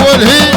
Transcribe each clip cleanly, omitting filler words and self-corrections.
والهي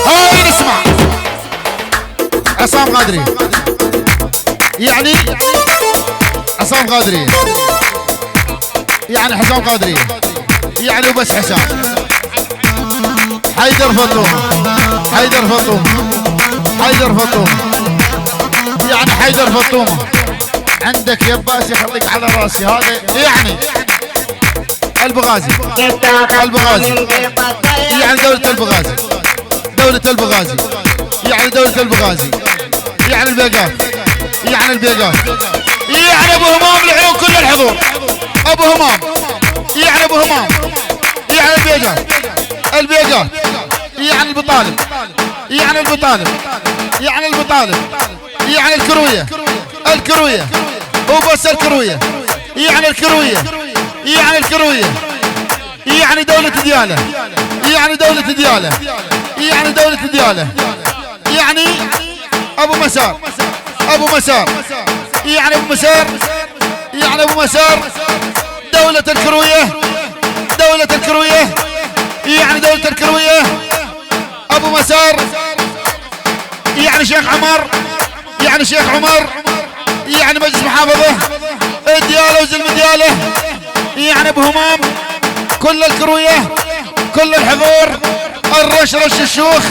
هاي نسمع عصام غادري، يعني عصام غادري، يعني حسام غادري، يعني وبس حسام. حيدر فطوم، حيدر فطوم، حيدر فطوم، يعني حيدر فطوم. عندك يا باسي خليك على راسي. هذا يعني البغازي، البغازي يعني دولة البغازي، دولة البغازي يعني دولة البغازي، يعني البيقات، يعني البيقات، يعني ابو همام العيون كل الحضور. ابو همام يعني ابو همام، يعني البيقات، البيقات يعني البطالب، يعني البطالب، يعني البطالب، يعني الكروية، الكروية وبس الكروية، يعني الكروية، يعني الكروية، يعني دولة ديالة، يعني دولة ديالة، يعني دولة ديالة، يعني ابو مسار، ابو مسار، يعني ابو مسار، يعني ابو مسار. دولة الكروية، دولة الكروية، يعني دولة الكروية. ابو مسار يعني شيخ عمر، يعني شيخ عمر، يعني مجلس محافظة الديالة وزلم ديالة، يعني ابو همام كل الكروية كل الحضور. الرش رش الشوخ،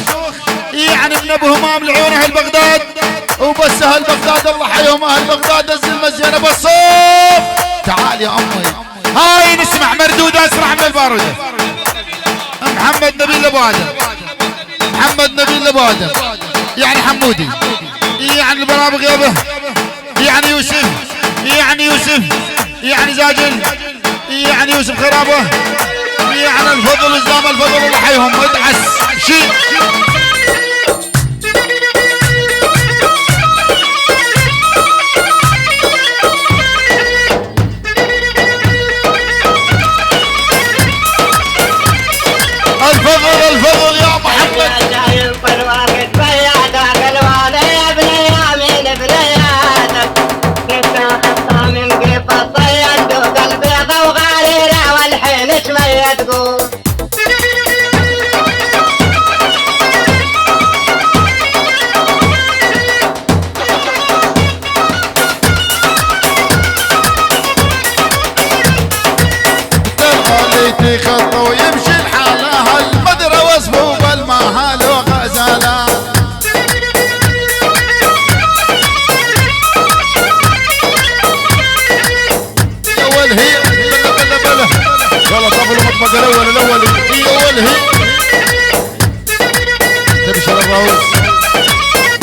يعني من ابو همام لعيون اهل بغداد وبس اهل بغداد. الله حيهم اهل بغداد. نزل مزينة بالصوف. تعال يا امي. هاي نسمع مردودة اسرع من البارودة. محمد نبيل ابو ادم، محمد نبيل ابو ادم، يعني حمودي، يعني البرابغ يابه، يعني يوسف، يعني يوسف، يعني زاجل، يعني يوسف خرابه، يعني الفضل وزام الفضل. الله حيهم. ادعس شيء الفضل، الفضل يا محمد. خليتي خطه ويمشي الحالة. المدرة وصفه بالمهال وغزالة. اول هي بلا بلا بلا يلا طفل المطبق الاول الاول. اول هي تبشر الرؤوس.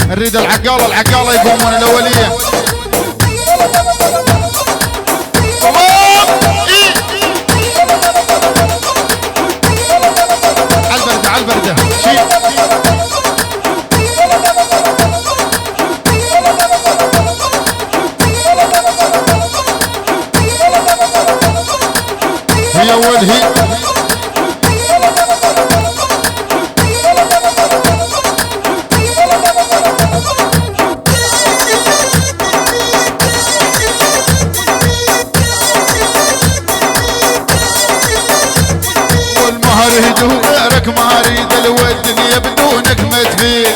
نريد العقالة، العقالة يقومون الاولية. البردة شيء هي اول هي والمهر هدوء غيرك ما اريد الودنيا بدونك ما تفيد.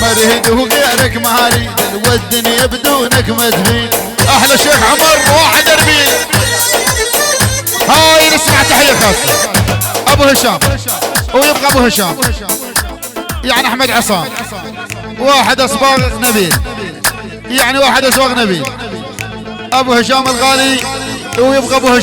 مرهد وغيرك ما اريد الودنيا بدونك ما تفيد. احلى شيخ عمر واحد اربيل. هاي نسمع تحية خاصة ابو هشام ويبقى ابو هشام، يعني احمد عصام. واحد اصباغ نبيل، يعني واحد اصباغ نبيل. ابو هشام الغالي ويبقى ابو هشام.